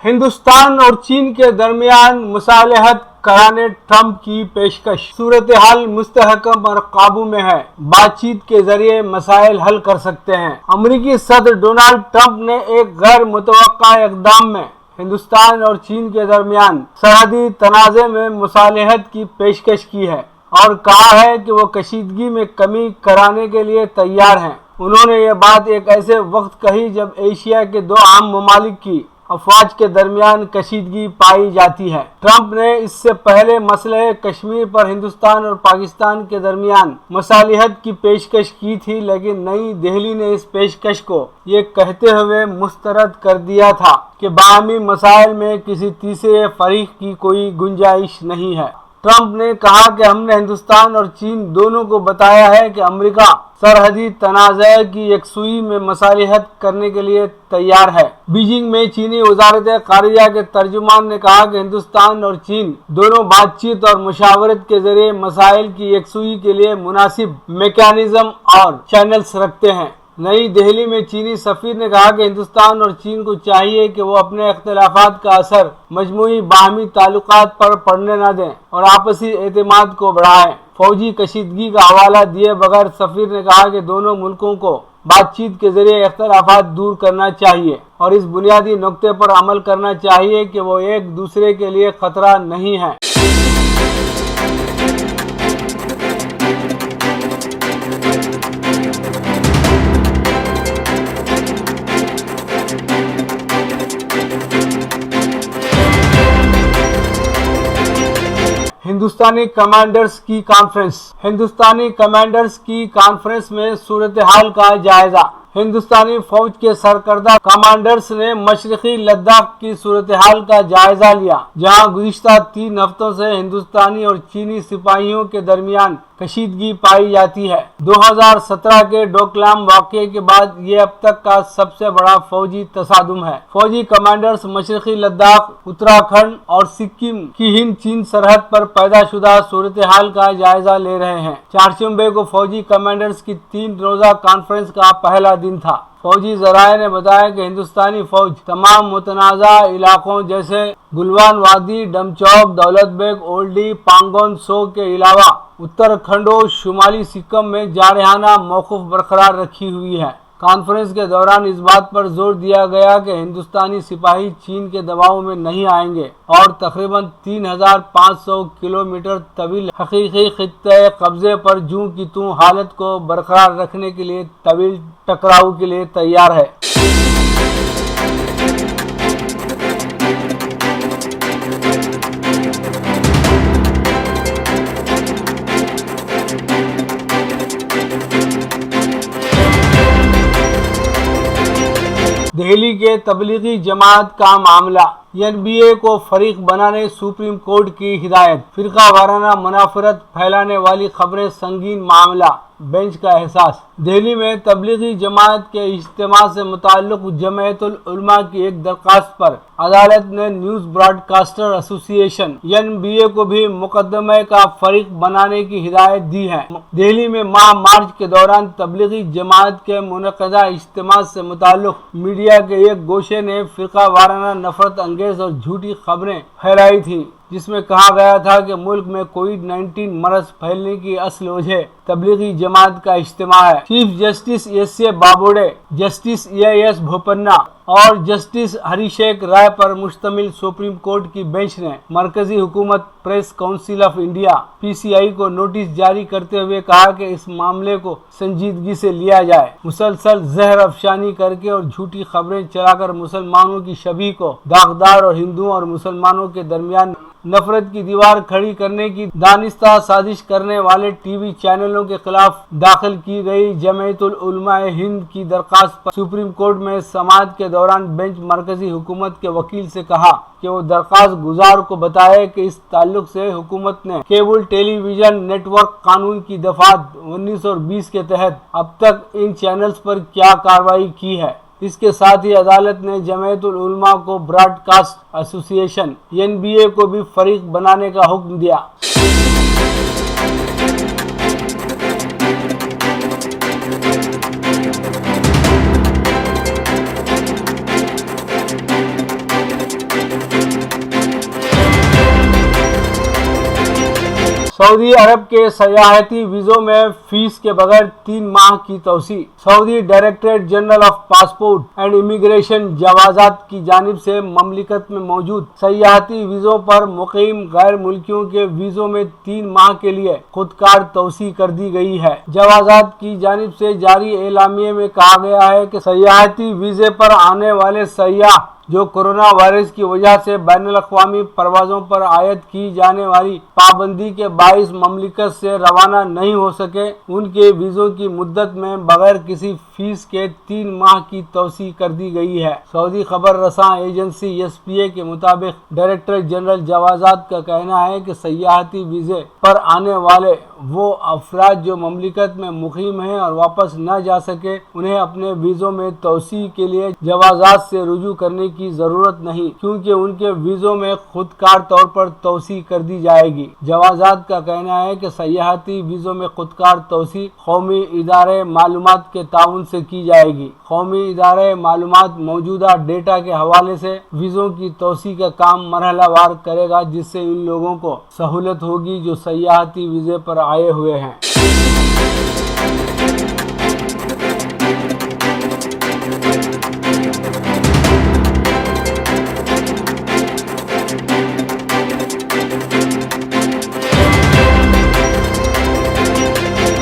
हिंदुस्तान और चीन के दरमियान मुसालहत कराने ट्रंप की पेशकश। सूरत-ए-हाल मुस्तहकम और काबू में है, बातचीत के जरिए मसाइल हल कर सकते हैं। अमेरिकी सदर डोनाल्ड ट्रंप ने एक गैर मुतवक्का इक़दाम में हिंदुस्तान और चीन के दरमियान सरहदी तनाज़े में मुसालहत की पेशकश की है और कहा है कि वो कशीदगी में कमी कराने के लिए तैयार हैं। उन्होंने ये बात एक ऐसे वक्त कही जब एशिया के दो अहम ममालिक की अफवाज के दरमियान कशीदगी पाई जाती है। ट्रंप ने इससे पहले मसले कश्मीर पर हिंदुस्तान और पाकिस्तान के दरमियान मसालिहत की पेशकश की थी, लेकिन नई दिल्ली ने इस पेशकश को ये कहते हुए मुस्तरद कर दिया था कि बाहमी मसाइल में किसी तीसरे फरीक की कोई गुंजाइश नहीं है। ट्रंप ने कहा कि हमने हिंदुस्तान और चीन दोनों को बताया है कि अमेरिका सरहदी तनाज़े की यकसुई में मसालिहत करने के लिए तैयार है। बीजिंग में चीनी वज़ारत ख़ारिजा के तर्जुमान ने कहा कि हिंदुस्तान और चीन दोनों बातचीत और मुशावरत के जरिए मसाइल की यकसुई के लिए मुनासिब मैकेनिज्म और चैनल्स रखते हैं। नई दिल्ली में चीनी सफीर ने कहा कि हिंदुस्तान और चीन को चाहिए कि वो अपने इख्तिलाफात का असर मजमूई बाहमी ताल्लुकात पर पड़ने न दें और आपसी एतमाद को बढ़ाएं। फौजी कशीदगी का हवाला दिए बगैर सफीर ने कहा कि दोनों मुल्कों को बातचीत के जरिए इख्तिलाफात दूर करना चाहिए और इस बुनियादी नुक्ते पर अमल करना चाहिए कि वो एक दूसरे के लिए खतरा नहीं है। हिंदुस्तानी कमांडर्स की कॉन्फ्रेंस। हिंदुस्तानी कमांडर्स की कॉन्फ्रेंस में सूरत हाल का जायजा। हिंदुस्तानी फौज के सरकर्दा कमांडर्स ने मशरकी लद्दाख की सूरत हाल का जायजा लिया, जहां गुज़िश्ता 3 हफ्तों से हिंदुस्तानी और चीनी सिपाहियों के दरमियान कशीदगी पाई जाती है। 2017 के डोकलाम वाक़ये के बाद ये अब तक का सबसे बड़ा फौजी तसादुम है। फौजी कमांडर्स मशरकी लद्दाख, उत्तराखंड और सिक्किम की हिंद चीन सरहद पर पैदा शुदा सूरत हाल का जायजा ले रहे हैं। 4 सितंबर को फौजी कमांडर्स की 3 रोज़ा कॉन्फ्रेंस का पहला दिन था। फौजी ज़राए ने बताया कि हिंदुस्तानी फौज तमाम मुतनाज़ा इलाकों जैसे गुलवान वादी, डमचौक, दौलत बेग, ओल्डी, पांगोन सो के अलावा उत्तराखंड और शुमाली सिक्किम में जारहाना मौक़िफ़ बरकरार रखी हुई है। कॉन्फ्रेंस के दौरान इस बात पर जोर दिया गया कि हिंदुस्तानी सिपाही चीन के दबाव में नहीं आएंगे और तकरीबन 3500 किलोमीटर तवील हकीकी खित्ते कब्जे पर जूं की तूं हालत को बरकरार रखने के लिए तवील टकराव के लिए तैयार है। दिल्ली के तबलीगी जमात का मामला। NBA को फरीक बनाने सुप्रीम कोर्ट की हिदायत। फिरका वाराना मुनाफरत फैलाने वाली खबरें संगीन मामला, बेंच का एहसास। दिल्ली में तबलीगी जमात के इज्तिमा से मुताल्लिक जमीयतुल उलमा की एक दरख्वास्त पर अदालत ने न्यूज़ ब्रॉडकास्टर एसोसिएशन NBA को भी मुकदमे का फरीक बनाने की हिदायत दी है। दिल्ली में माह मार्च के दौरान तबलीगी जमात के मुनक़दा इज्तिमा से मुताल्लिक मीडिया के एक गोशे ने फिरका वाराना नफरत अंगेज और झूठी खबरें फैलाई थी, जिसमें कहा गया था कि मुल्क में कोविड-19 मरज फैलने की असल वजह तबलीगी जमात का इज्तिमा है। Chief justice S A. Bobde, justice A S. Bopanna और जस्टिस हरिशेख राय पर मुश्तमिल सुप्रीम कोर्ट की बेंच ने मरकजी हुकूमत, press council of India (PCI) को नोटिस जारी करते हुए कहा कि इस मामले को संजीदगी से लिया जाए। मुसलसल जहर अफशानी करके और झूठी खबरें चलाकर मुसलमानों की शबीह को दागदार और हिंदुओं और मुसलमानों के दरमियान नफरत की दीवार खड़ी करने की दानिस्ता साजिश करने वाले टीवी चैनलों के खिलाफ दाखिल की गई जमीयतुल उलमा हिंद की दरख्वास्त पर सुप्रीम कोर्ट में समाअत के दौरान बेंच मरकजी हुकूमत के वकील से कहा कि वो दरख्वास्त गुजार को बताए कि इस ताल्लुक से हुकूमत ने केबल टेलीविजन नेटवर्क कानून की दफा 1920 के तहत अब तक इन चैनल्स पर क्या कार्रवाई की है। इसके साथ ही अदालत ने जमीयतुल उलमा को ब्रॉडकास्ट एसोसिएशन NBA को भी फरीक बनाने का हुक्म दिया। सऊदी अरब के सयाहती वीज़ों में फीस के बगैर 3 माह की तौसी। Saudi directorate general of passport and immigration जवाजात की जानिब से ममलिकत में मौजूद सयाहती वीज़ों पर मुकीम गैर मुल्कियों के वीज़ों में 3 माह के लिए खुदकार तौसी कर दी गई है। जवाजात की जानिब से जारी एलामिये में कहा गया है कि सयाहती वीज़े पर आने वाले सयाह जो कोरोना वायरस की वजह से बैनुल-अक़वामी परवाज़ों पर आयद की जाने वाली पाबंदी के बाइस ममलिकत से रवाना नहीं हो सके, उनके वीज़ों की मुद्दत में बगैर किसी फीस के 3 माह की तौसी कर दी गई है। सऊदी खबर रसां एजेंसी SPA के मुताबिक डायरेक्टर जनरल जवाजात का कहना है कि सयाहती वीज़े पर आने वाले वो अफराद जो ममलिकत में मुकीम हैं और वापस न जा सके, उन्हें अपने वीज़ों में तौसी के लिए जवाजात से रुजू करने की ज़रूरत नहीं, क्योंकि उनके वीज़ों में खुदकार तौर पर तौसी कर दी जाएगी। जवाजात का कहना है कि सयाहती वीज़ों में खुदकार तौसी कौमी इदारे मालूमात के ताउन से की जाएगी। कौमी इदारे मालूमात मौजूदा डेटा के हवाले से वीज़ों की तौसी का काम मरहलावार करेगा, जिससे इन लोगों को सहूलत होगी जो सयाहती वीज़े पर आए हुए हैं।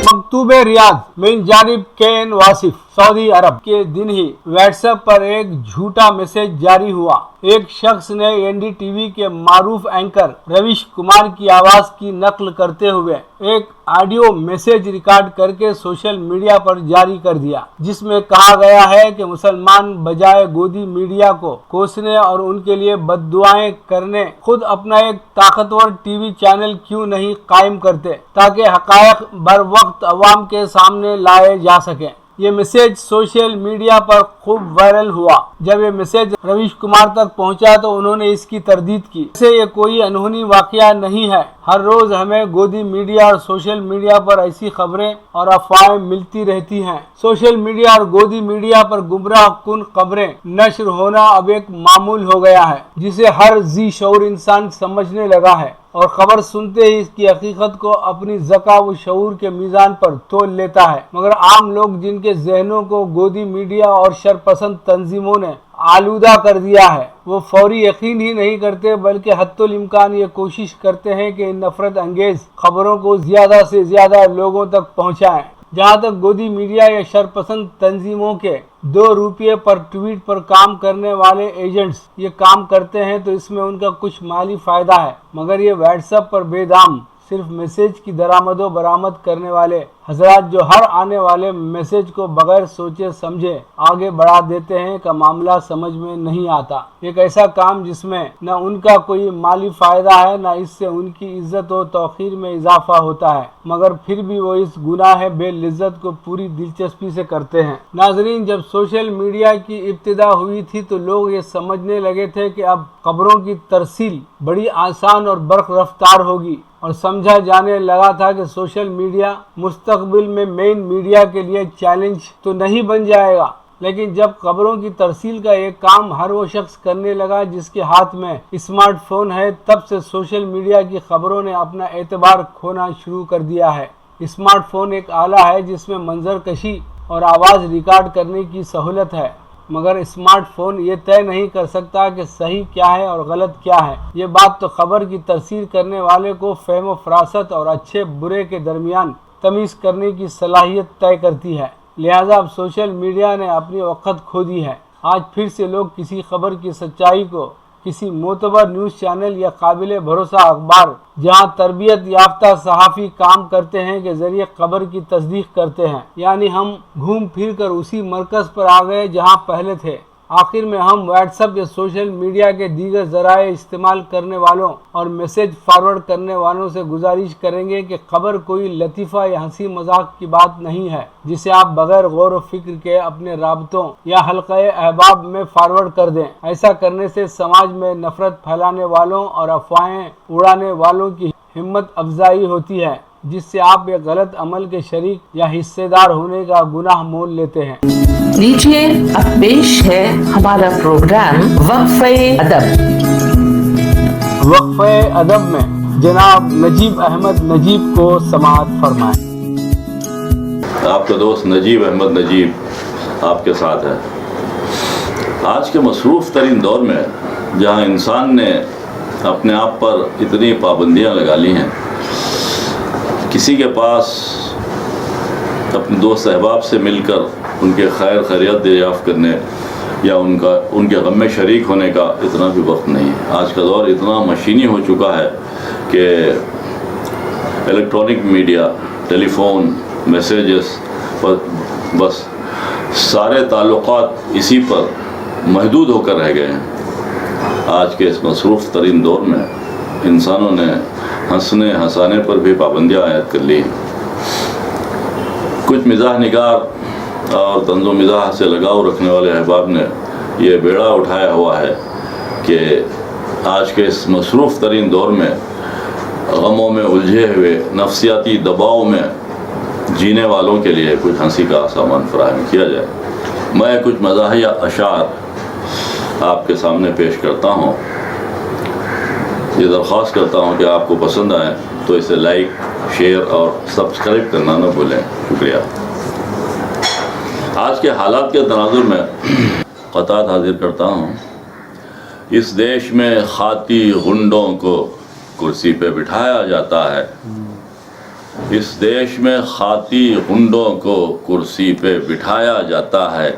मकतूबे रियाद मिन जानिब KN वासिफ। सऊदी अरब के दिन ही व्हाट्सएप पर एक झूठा मैसेज जारी हुआ। एक शख्स ने NDTV के मारूफ एंकर रवीश कुमार की आवाज की नकल करते हुए एक ऑडियो मैसेज रिकॉर्ड करके सोशल मीडिया पर जारी कर दिया, जिसमें कहा गया है कि मुसलमान बजाय गोदी मीडिया को कोसने और उनके लिए बद्दुआएं करने खुद अपना एक ताकतवर TV चैनल क्यों नहीं कायम करते, ताकि हकायक बर वक्त अवाम के सामने लाए जा सके। ये मैसेज सोशल मीडिया पर खूब वायरल हुआ। जब ये मैसेज रवीश कुमार तक पहुंचा तो उन्होंने इसकी तरदीद की। इसे ये कोई अनहोनी वाकया नहीं है। हर रोज हमें गोदी मीडिया और सोशल मीडिया पर ऐसी खबरें और अफवाहें मिलती रहती हैं। सोशल मीडिया और गोदी मीडिया पर गुमराह कुन खबरें नश्र होना अब एक मामूल हो गया है, जिसे हर जी शऊर इंसान समझने लगा है और खबर सुनते ही इसकी हकीकत को अपनी ज़का व शऊर के मीज़ान पर तोल लेता है। मगर आम लोग जिनके जहनों को गोदी मीडिया और शरपसंद तंजीमों ने आलूदा कर दिया है, वो फौरी यकीन ही नहीं करते, बल्कि हत्तुल इम्कान ये कोशिश करते हैं कि इन नफरत अंगेज खबरों को ज़्यादा से ज़्यादा लोगों तक पहुँचाएँ। जहाँ तक गोदी मीडिया या शरपसंद तंजीमों के 2 रुपये पर ट्वीट पर काम करने वाले एजेंट्स ये काम करते हैं तो इसमें उनका कुछ माली फ़ायदा है, मगर ये व्हाट्सएप पर बेदाम सिर्फ मैसेज की दरामदो बरामद करने वाले हजरात जो हर आने वाले मैसेज को बगैर सोचे समझे आगे बढ़ा देते हैं का मामला समझ में नहीं आता। एक ऐसा काम जिसमें न उनका कोई माली फायदा है, न इससे उनकी इज्जत व तौक़ीर में इजाफा होता है, मगर फिर भी वो इस गुनाह बेलिज्जत को पूरी दिलचस्पी से करते हैं। नाजरीन, जब सोशल मीडिया की इब्तिदा हुई थी तो लोग ये समझने लगे थे कि अब खबरों की तरसील बड़ी आसान और बर्क रफ्तार होगी और समझा जाने लगा था कि सोशल मीडिया मुस्तकबिल में मेन मीडिया के लिए चैलेंज तो नहीं बन जाएगा। लेकिन जब खबरों की तरसील का एक काम हर वो शख्स करने लगा जिसके हाथ में स्मार्टफोन है, तब से सोशल मीडिया की खबरों ने अपना एतबार खोना शुरू कर दिया है। स्मार्टफोन एक आला है जिसमें मंजर कशी और आवाज़ रिकॉर्ड करने की सहूलत है, मगर स्मार्टफोन ये तय नहीं कर सकता कि सही क्या है और गलत क्या है। ये बात तो खबर की तरसील करने वाले को फ़हम फरासत और अच्छे बुरे के दरमियान तमीज़ करने की सलाहियत तय करती है। लिहाजा अब सोशल मीडिया ने अपनी वक़्त खो दी है। आज फिर से लोग किसी खबर की सच्चाई को किसी मोतबर न्यूज़ चैनल या काबिल भरोसा अखबार जहां तरबियत याफ्ता सहाफ़ी काम करते हैं के ज़रिए खबर की तस्दीक करते हैं। यानी हम घूम फिर कर उसी मरकज़ पर आ गए जहां पहले थे। आखिर में हम व्हाट्सएप या सोशल मीडिया के दीगर ज़राए इस्तेमाल करने वालों और मैसेज फॉरवर्ड करने वालों से गुजारिश करेंगे कि खबर कोई लतीफ़ा या हंसी मजाक की बात नहीं है जिसे आप बगैर गौर व फिक्र के अपने राबतों या हल्क़े अहबाब में फॉरवर्ड कर दें। ऐसा करने से समाज में नफ़रत फैलाने वालों और अफवाहें उड़ाने वालों की हिम्मत अफजाई होती है, जिससे आप एक गलत अमल के शरीक या हिस्सेदार होने का गुनाह मोल लेते हैं। लीजिए अब पेश है हमारा प्रोग्राम वक्फ़े अदब। वक्फ़े अदब में जनाब नजीब अहमद नजीब को समाअत फरमाएं। आपका दोस्त नजीब अहमद नजीब आपके साथ है। आज के मसरूफ़ तरीन दौर में जहाँ इंसान ने अपने आप पर इतनी पाबंदियाँ लगा ली हैं, किसी के पास अपने दोस्त अहबाब से मिलकर उनके खैर खैरियत दरियाफ़्त करने या उनके गम में शरीक होने का इतना भी वक्त नहीं है। आज का दौर इतना मशीनी हो चुका है कि इलेक्ट्रॉनिक मीडिया, टेलीफोन, मैसेजेस पर बस सारे ताल्लुक़ात इसी पर महदूद होकर रह गए हैं। आज के इस मसरूफ़ तरीन दौर में इंसानों ने हंसने हंसाने पर भी पाबंदियाँ आयद कर ली। कुछ मिजाह निगार और तंज़ो मिजाह से लगाव रखने वाले अहबाब ने ये बेड़ा उठाया हुआ है कि आज के इस मसरूफ़ तरीन दौर में गमों में उलझे हुए नफ्सियाती दबाव में जीने वालों के लिए कुछ हंसी का सामान फराहम किया जाए। मैं कुछ मज़ाहिया अशार आपके सामने पेश करता हूँ। ये दरख्वास्त करता हूँ कि आपको पसंद आए तो इसे लाइक, शेयर और सब्सक्राइब करना न भूलें। शुक्रिया। आज के हालात के तनाजुर में क़तात हाजिर करता हूँ। इस देश में खाती गुंडों को कुर्सी पे बिठाया जाता है। इस देश में खाती गुंडों को कुर्सी पे बिठाया जाता है।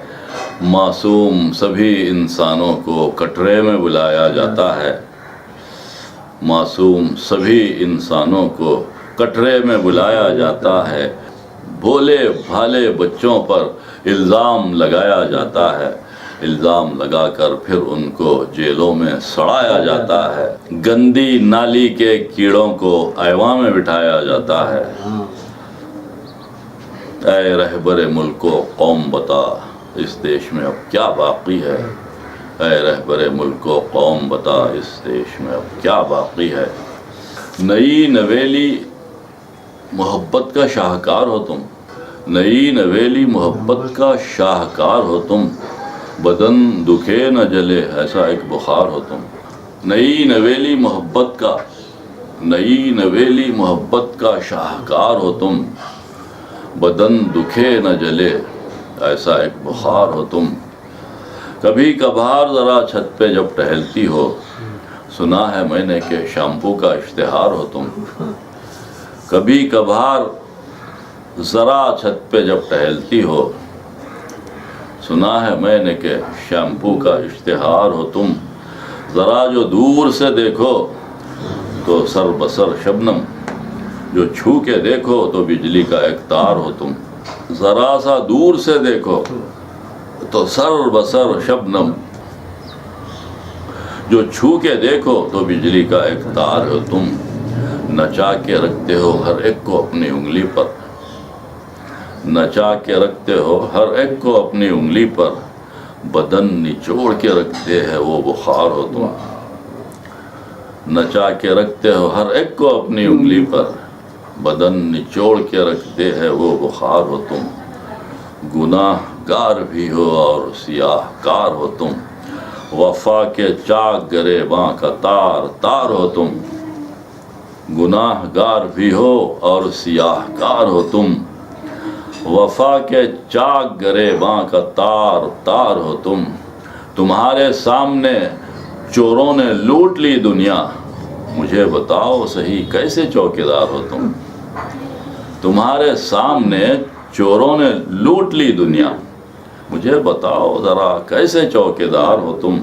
मासूम सभी इंसानों को कटरे में बुलाया जाता है। मासूम सभी इंसानों को कटरे में बुलाया जाता है। भोले भाले बच्चों पर इल्ज़ाम लगाया जाता है। इल्ज़ाम लगाकर फिर उनको जेलों में सड़ाया जाता है। गंदी नाली के कीड़ों को ऐवान में बिठाया जाता है। ऐ रहबरे मुल्को कौम बता, इस देश में अब क्या बाकी है। ऐ रहबरे मुल्को कौम बता, इस देश में अब क्या बाकी है। नई नवेली मोहब्बत का शाहकार हो तुम, नई नवेली मोहब्बत का शाहकार हो तुम। बदन दुखे न जले ऐसा एक बुखार हो तुम। नई नवेली मोहब्बत का, नई नवेली मोहब्बत का शाहकार हो तुम। बदन दुखे न जले ऐसा एक बुखार हो तुम। कभी कभार ज़रा छत पे जब टहलती हो, सुना है मैंने कि शैम्पू का इश्तिहार हो तुम। कभी कभार ज़रा छत पे जब टहलती हो, सुना है मैंने कि शैम्पू का इश्तिहार हो तुम। ज़रा जो दूर से देखो तो सर बसर शबनम, जो छू के देखो तो बिजली का एक तार हो तुम। ज़रा सा दूर से देखो तो सर बसर शबनम, जो छू के देखो तो बिजली का एक तार हो तुम। नचा के रखते हो हर एक को अपनी उंगली पर, नचा के रखते हो हर एक को अपनी उंगली पर। बदन निचोड़ के रखते हैं वो बुखार हो तुम। नचा के रखते हो हर एक को अपनी उंगली पर। बदन निचोड़ के रखते हैं वो बुखार हो तुम। गुनाहगार भी हो और सियाहकार हो तुम। वफा के चाक गरेबां का तार तार हो तुम। गुनाहगार भी हो और सियाहकार हो तुम। वफा के चाक गरेबां का तार तार हो तुम। तुम्हारे सामने चोरों ने लूट ली दुनिया, मुझे बताओ सही कैसे चौकीदार हो तुम। तुम्हारे सामने चोरों ने लूट ली दुनिया, मुझे बताओ ज़रा कैसे चौकीदार हो तुम।